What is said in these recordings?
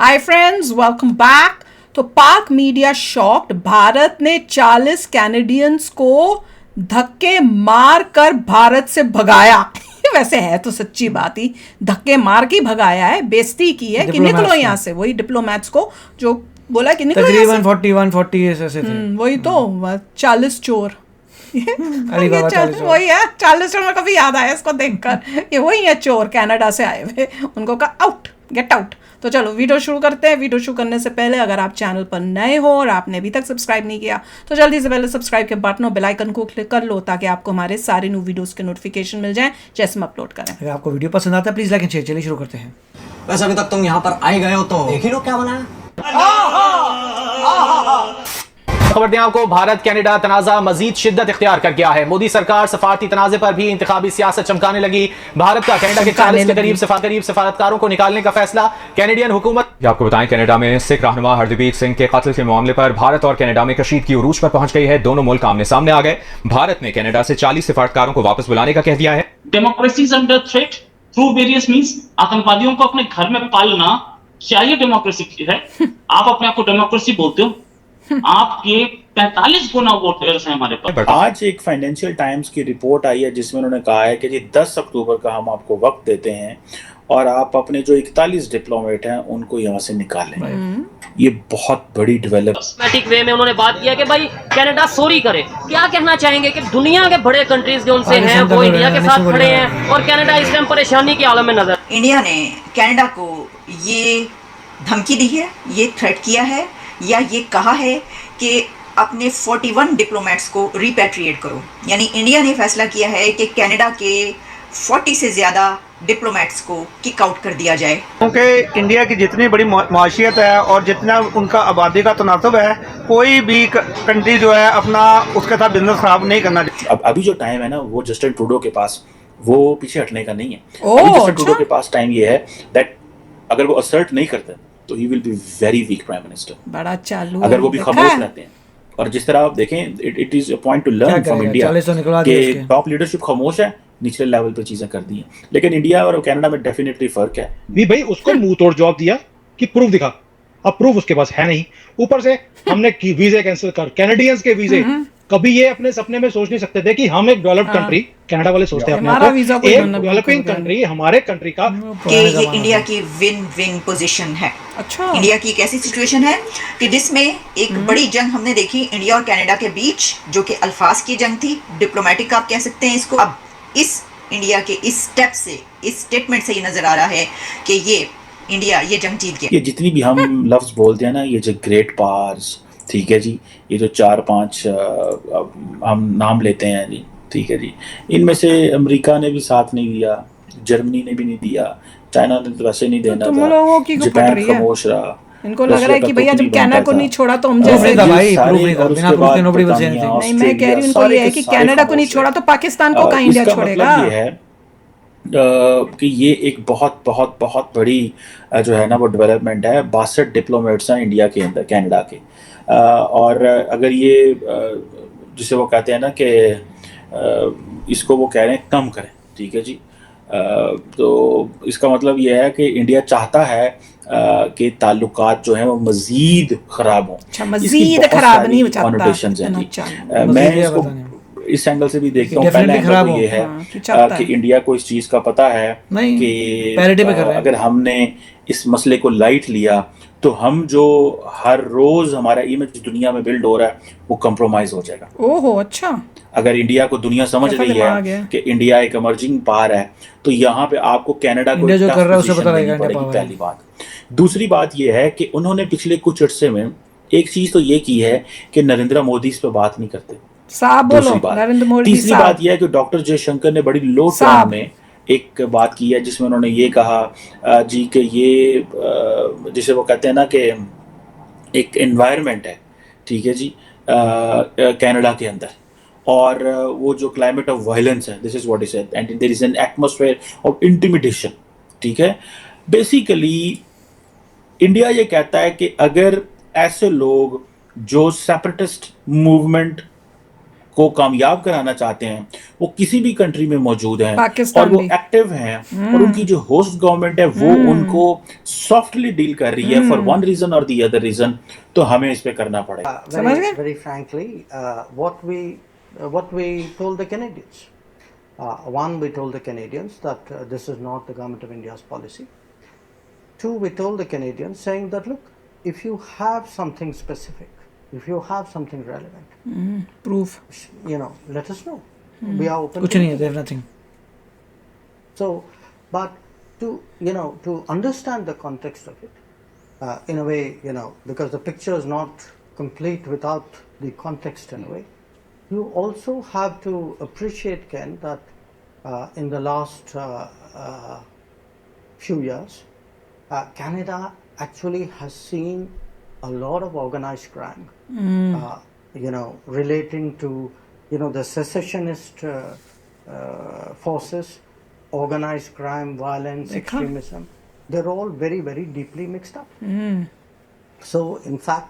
Hi friends, welcome back. तो पाक media shocked, Bharat ने 40 कैनेडियंस को धक्के मार कर भारत से भगाया। वैसे है तो सच्ची बात ही, धक्के मार के भगाया है, बेइज्जती की है कि निकलो यहाँ से। वही डिप्लोमेट्स को जो बोला कि निकलो तकरीबन 41-40 ऐसे थे। वही तो 40 चोर अलीबाबा 40 चोर। वही है 40 चोर। में कभी याद आया इसको देखकर, ये वही है चोर, कनाडा से आए हुए। उनको कहा आउट, गेट आउट। तो चलो वीडियो शुरू करते हैं। वीडियो शुरू करने से पहले अगर आप चैनल पर नए हो और आपने अभी तक सब्सक्राइब नहीं किया तो जल्दी से पहले सब्सक्राइब के बटन और बेल आइकन को क्लिक कर लो ताकि आपको हमारे सारे न्यू वीडियोस के नोटिफिकेशन मिल जाएं जैसे हम अपलोड करें। अगर आपको वीडियो पसंद आता है प्लीज लाइक एंड शेयर। चलिए शुरू करते हैं। वैसे अभी तक तुम यहाँ पर आए गए हो तो देख ही लो क्या बना है। खबर दें आपको, भारत कनाडा तनाज़ा मजीद शिद्दत इख्तियार कर गया है। मोदी सरकार सफारती तनाज़े पर भी इंतखाबी सियासत चमकाने लगी। भारत का कनाडा के 40 के करीब सफारतकारों को निकालने का फैसला। कैनेडियन हुकूमत, आपको बताएं, कनाडा में सिख रहनुमा हरदीप सिंह के कत्ल के मामले पर भारत और कनाडा में कशीदगी उरूज पर पहुंच गई है। दोनों मुल्क आमने सामने आ गए। भारत ने कनाडा से 40 सफारतकारों को वापस बुलाने का कह दिया है। Democracy is under threat through various means. आतंकवादियों को अपने घर में पालना, क्या ये डेमोक्रेसी है? आप अपने आप को डेमोक्रेसी बोलते हो? आपके 45 गुना वोटर्स हैं हमारे पास। आज एक फाइनेंशियल टाइम्स की रिपोर्ट आई है जिसमें उन्होंने कहा है कि जी 10 अक्टूबर का हम आपको वक्त देते हैं और आप अपने जो 41 डिप्लोमेट हैं उनको यहाँ से निकालें। ये बहुत बड़ी डेमोक्रेटिक वे में उन्होंने बात किया कि भाई कनाडा सॉरी करे। क्या कहना चाहेंगे कि दुनिया के बड़े कंट्रीज जो उनसे हैं वो इंडिया के साथ खड़े हैं और कनाडा इस टाइम परेशानी के आलम में नजर। इंडिया ने कनाडा को ये धमकी दी है, ये थ्रेट किया है या ये कहा है कि अपने 41 डिप्लोमेट्स को रिपैट्रिएट करो। यानी इंडिया ने फैसला किया है कि कनाडा के 40 से ज़्यादा डिप्लोमेट्स को किक आउट कर दिया जाए। क्योंकि इंडिया की जितनी बड़ी माशियत है और जितना उनका आबादी का तनासब है, कोई भी कंट्री जो है अपना उसके साथ बिजनेस खराब नहीं करना चाहिए। अब अभी जो टाइम है ना वो जस्टिन ट्रूडो के पास वो पीछे हटने का नहीं है। अभी जस्टिन ट्रूडो के पास टाइम ये है दैट अगर वो असर्ट नहीं करते तो he will be very weak prime minister. बड़ा चालू अगर वो भी खामोश रहते हैं। और जिस तरह आप देखें, it is a point two learn from India कि टॉप लीडरशिप खामोश है, निचले लेवल पे चीजें कर दी हैं। लेकिन इंडिया और कनाडा में डेफिनेटली फर्क है। भी भाई उसको मुंह तोड़ जवाब दिया कि प्रूफ दिखा। अब प्रूफ उसके पास है नहीं। ऊपर से हमने वीजे कैंसिल कर, कैनेडियंस के वीजे। कभी ये अपने सपने में सोच नहीं सकते थे कि हम एक डेवलप्ड कंट्री, कनाडा वाले सोचते हैं अपने आप को एक डेवलपिंग कंट्री, हमारे कंट्री का कि ये इंडिया की विन विन पोजीशन है। अच्छा, इंडिया की एक ऐसी सिचुएशन है कि जिसमें एक बड़ी जंग हमने देखी इंडिया और कनाडा के बीच, जो कि अल्फाज की जंग थी, डिप्लोमेटिक आप कह सकते हैं इसको। अब इस इंडिया के इस स्टेप से, इस स्टेटमेंट से ये नजर आ रहा है कि ये इंडिया ये जंग जीत गया। ये जितनी भी हम लफ्ज बोलते हैं ना, ये जो ग्रेट पावर्स, ठीक है जी, ये जो 4-5 हम नाम लेते हैं जी, ठीक है जी, इनमें से अमेरिका ने भी साथ नहीं दिया, जर्मनी ने भी नहीं दिया, चाइना ने तो वैसे नहीं देना था, जापान खामोश रहा। इनको लग रहा है कि भैया जब कनाडा को नहीं छोड़ा तो हम जैसे नहीं, मैं कह रही हूँ उनको ये है कि कनाडा को नहीं छोड़ा तो पाकिस्तान को कहाँ इंडिया छोड़ेगा। ये है कि ये एक बहुत बहुत बहुत बड़ी जो है ना वो डेवलपमेंट है। 62 डिप्लोमेट्स हैं इंडिया के अंदर, कनाडा के। और अगर ये जिसे वो कहते हैं ना कि इसको वो कह रहे हैं कम करें, ठीक है जी, तो इसका मतलब ये है कि इंडिया चाहता है कि ताल्लुकात जो हैं वो मजीद खराब हों। अच्छा, मजीद खराब नहीं चाहता। मैं इसको इस एंगल से भी देखता हूँ। पहला एंगल तो ये है कि इंडिया को इस चीज का पता है कि अगर हमने इस मसले को लाइट लिया तो हम जो हर रोज हमारा इमेज दुनिया में बिल्ड हो रहा है वो कंप्रोमाइज हो जाएगा। ओहो, अच्छा। अगर इंडिया को दुनिया समझ रही है कि इंडिया एक इमर्जिंग पावर है तो यहाँ पे आपको कनाडा को जो कर रहा है उसे पता लगेगा, पहली बात। दूसरी बात ये है कि उन्होंने पिछले कुछ अर्से में एक चीज तो ये की है कि नरेंद्र मोदी इस पे बात नहीं करते। नरेंद्र मोदी। तीसरी बात यह है कि डॉक्टर जयशंकर ने बड़ी लो टोन में एक बात की है जिसमें उन्होंने ये कहा जी कि ये जिसे वो कहते हैं ना कि एक एनवायरनमेंट है, ठीक है जी, कनाडा के अंदर, और वो जो क्लाइमेट ऑफ वायलेंस है, this is what he said, and there is an atmosphere of intimidation, ठीक है। बेसिकली इंडिया ये कहता है कि अगर ऐसे लोग जो सेपरेटिस्ट मूवमेंट को कामयाब कराना चाहते हैं वो किसी भी कंट्री में मौजूद हैं पाकिस्तान और वो भी। एक्टिव हैं और उनकी जो होस्ट गवर्नमेंट है वो उनको सॉफ्टली डील कर रही है फॉर वन रीजन और दी अदर रीजन, तो हमें इस पे करना पड़ेगा। समझ गए? Very frankly, what we told the Canadians. One, we told the Canadians that this is not the government of India's policy. Two, we told the Canadians saying that look, if you have something specific, if you have something relevant, proof, let us know. We are open. कुछ नहीं है, they have nothing. So, but to understand the context of it, in a way, because the picture is not complete without the context in a way, you also have to appreciate, Ken, that in the last few years, Canada actually has seen a lot of organized crime, relating to, the secessionist forces, organized crime, violence, extremism. They're all very, very deeply mixed up. So, in fact,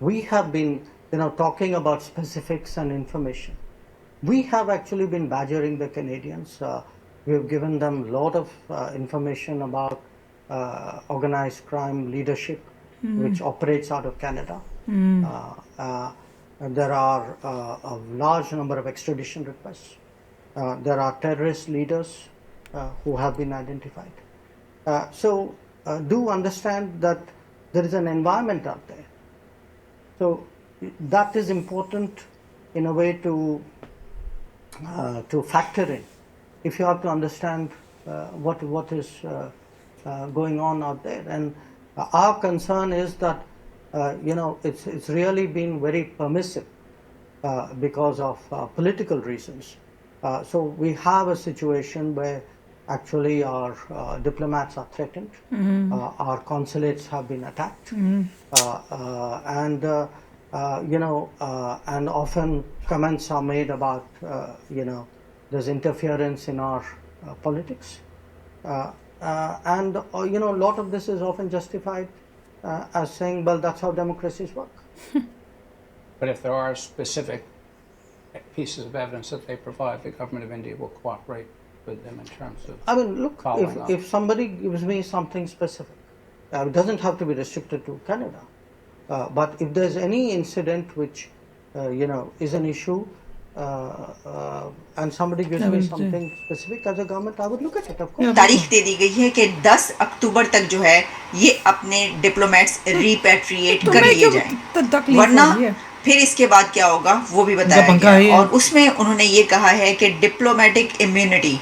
we have been, talking about specifics and information. We have actually been badgering the Canadians. We have given them a lot of information about organized crime leadership, which operates out of Canada. There are a large number of extradition requests. There are terrorist leaders who have been identified. So do understand that there is an environment out there. So that is important in a way to factor in. If you have to understand what is going on out there, and our concern is that it's really been very permissive because of political reasons. So we have a situation where actually our diplomats are threatened, our consulates have been attacked, and often comments are made about there's interference in our politics, and a lot of this is often justified as saying, well, that's how democracies work. But if there are specific pieces of evidence that they provide, the government of India will cooperate with them in terms of. I mean, look, if somebody gives me something specific, it doesn't have to be restricted to Canada, but if there's any incident which is an issue, and somebody gives me something specific as a government, I would look at it, of course. तारीख दे दी गई है कि 10 अक्टूबर तक जो है ये अपने diplomats repatriate कर लिए जाएं, वरना फिर इसके बाद क्या होगा वो भी बताया गया। और उसमें उन्होंने ये कहा है कि diplomatic immunity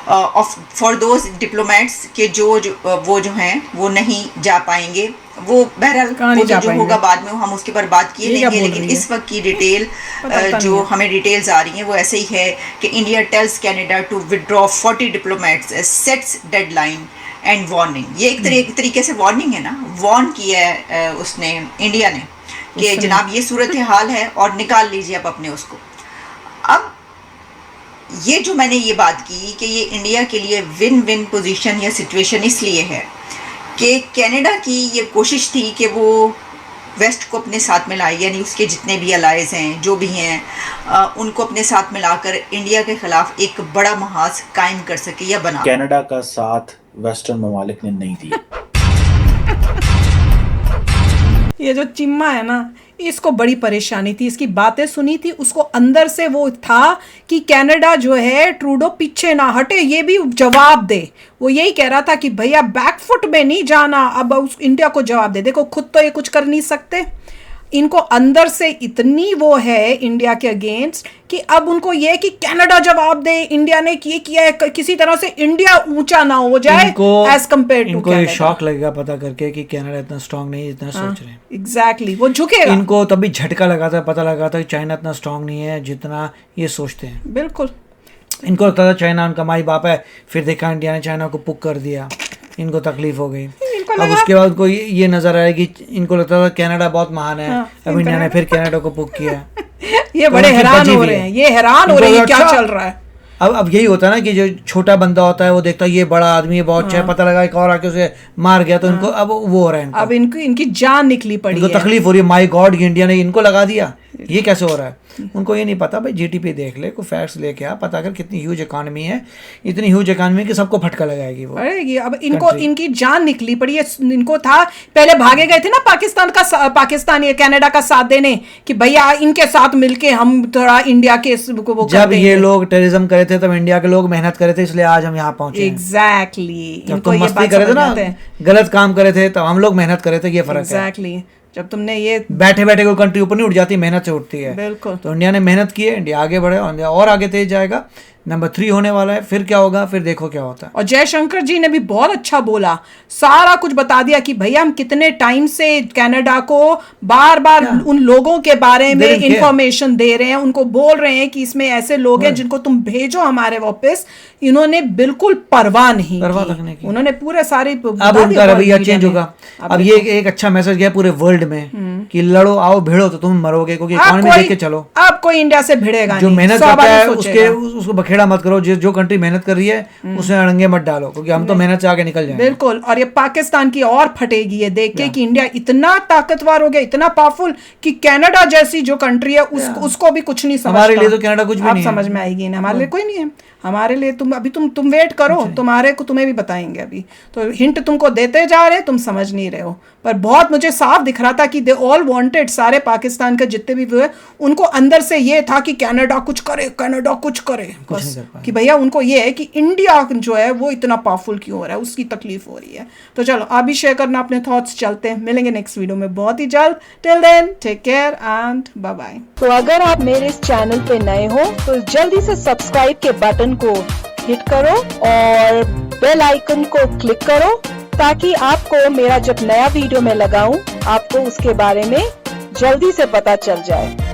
for those diplomats के वो जो हैं वो नहीं जा पाएंगे। वो बहरहाल जो होगा बाद में हम उसके पर बात किए लेंगे, लेकिन इस वक्त की डिटेल जो हमें डिटेल्स आ रही हैं वो ऐसे ही है कि India tells Canada to withdraw 40 diplomats, sets deadline and warning. ये एक तरीके से वार्निंग है ना, वार्न किया है उसने, इंडिया ने, कि जनाब ये सूरत हाल है और निकाल लीजिए आप अपने उसको। अब ये जो मैंने ये बात की कि ये इंडिया के लिए विन विन पोजीशन या सिचुएशन इसलिए है कि कनाडा की ये कोशिश थी कि वो वेस्ट को अपने साथ में लाए, यानी उसके जितने भी अलाइज हैं जो भी हैं उनको अपने साथ मिलाकर इंडिया के खिलाफ एक बड़ा महाज कायम कर सके या बना। कनाडा का साथ वेस्टर्न ममालिक ने नहीं दिया। ये जो चिम्मा है ना, इसको बड़ी परेशानी थी, इसकी बातें सुनी थी, उसको अंदर से वो था कि कनाडा जो है ट्रूडो पीछे ना हटे, ये भी जवाब दे। वो यही कह रहा था कि भैया बैकफुट में नहीं जाना, अब उस इंडिया को जवाब दे। देखो खुद तो ये कुछ कर नहीं सकते, इनको अंदर से इतनी वो है इंडिया के अगेंस्ट कि अब उनको ये कि कनाडा जवाब दे, इंडिया ने ये किया है, किसी तरह से इंडिया ऊंचा ना हो जाए एज कंपेयर टू इनको ये शॉक लगेगा पता करके कि कनाडा इतना स्ट्रांग नहीं जितना सोच रहे हैं। एग्जैक्टली, वो झुकेगा। इनको तभी झटका लगा था, पता लगा था कि चाइना इतना स्ट्रांग नहीं है जितना ये सोचते हैं। बिल्कुल, इनको लगता था चाइना उनका माई बाप है, फिर देखा इंडिया ने चाइना को पुक कर दिया, इनको तकलीफ हो गई। अब उसके बाद को ये नजर आया कि इनको लगता था कनाडा बहुत महान है, अब इंडिया ने फिर कनाडा को पुक किया। ये बड़े हैरान हो रहे हैं, ये हैरान हो रहे हैं क्या चल रहा है। अब यही होता है ना कि जो छोटा बंदा होता है वो देखता है ये बड़ा आदमी है, बहुत अच्छा है, पता लगा एक और आके उसे मार गया, तो इनको अब वो हो रहा है, अब इनकी जान निकली पड़ी है, इनको तकलीफ हो रही है। माय गॉड, इंडिया ने इनको लगा दिया, ये कैसे हो रहा है? उनको ये नहीं पता भाई, जीडीपी देख ले, कोई फैक्ट्स लेके आ, पता कर कितनी ह्यूज इकॉनमी है, इतनी ह्यूज इकॉनमी कि सबको फटका लगाएगी वो। अरे ये अब इनको इनकी जान निकली पड़ी है। इनको था पहले भागे गए थे ना पाकिस्तान ये कनाडा का साथ देने कि भैया इनके साथ मिलके हम थोड़ा इंडिया के वो जब ये लोग टेररिज्म करे थे तब इंडिया के लोग मेहनत करे थे, इसलिए आज हम यहाँ पहुंचे। एग्जैक्टली, जब तुम मस्ती करे थे ना, गलत काम करे थे, तब हम लोग मेहनत करे थे, ये फर्क है। एग्जैक्टली, जब तुमने ये बैठे बैठे कोई कंट्री ऊपर नहीं उठ जाती, मेहनत से उठती है। बिल्कुल। तो इंडिया ने मेहनत की है, इंडिया आगे बढ़े, इंडिया और आगे तेज जाएगा, नंबर 3 होने वाला है। फिर क्या होगा, फिर देखो क्या होता है। और जयशंकर जी ने भी बहुत अच्छा बोला, सारा कुछ बता दिया कि भैया हम कितने टाइम से कनाडा को बार बार उन लोगों के बारे में इंफॉर्मेशन दे रहे हैं, उनको बोल रहे हैं कि इसमें ऐसे लोग हैं जिनको तुम भेजो हमारे वापस। इन्होंने बिल्कुल परवाह नहीं की। उन्होंने पूरे सारे अब उनका रवैया चेंज होगा। अब ये एक अच्छा मैसेज गया पूरे वर्ल्ड में कि लड़ो, आओ, भिड़ो तो तुम मरोगे, क्योंकि इकोनॉमी देख के चलो। अब कोई इंडिया से भिड़ेगा जो मेहनत करता है उसको बखेड़ा मत करो, जो कंट्री मेहनत कर रही है उसमें अड़ंगे मत डालो, क्योंकि हम तो मेहनत से आगे निकल जाएंगे। बिल्कुल। और ये पाकिस्तान की और फटेगी ये देख के कि इंडिया इतना ताकतवर हो गया, इतना पावरफुल कि कनाडा जैसी जो कंट्री है उसको भी कुछ नहीं समझता। हमारे लिए तो कनाडा कुछ भी नहीं है। समझ में आएगी ना, हमारे लिए कोई नहीं है। हमारे लिए तुम वेट करो, तुम्हें भी बताएंगे। अभी तो हिंट तुमको देते जा रहे हैं, तुम समझ नहीं रहे हो। पर बहुत मुझे साफ दिख रहा था कि दे ऑल वांटेड, सारे पाकिस्तान के जितने भी हुए उनको अंदर से ये था कि कनाडा कुछ करे, कनाडा कुछ करे, बस कि भैया उनको ये है कि इंडिया जो है वो इतना पावरफुल क्यों हो रहा है, उसकी तकलीफ हो रही है। तो चलो आप भी शेयर करना अपने थॉट्स। चलते हैं, मिलेंगे नेक्स्ट वीडियो में बहुत ही जल्द। Till then take care and bye bye. तो अगर आप मेरे इस चैनल पे नए हो तो जल्दी से सब्सक्राइब के बटन को हिट करो और बेल आइकन को क्लिक करो, ताकि आपको मेरा जब नया वीडियो मैं लगाऊं आपको उसके बारे में जल्दी से पता चल जाए।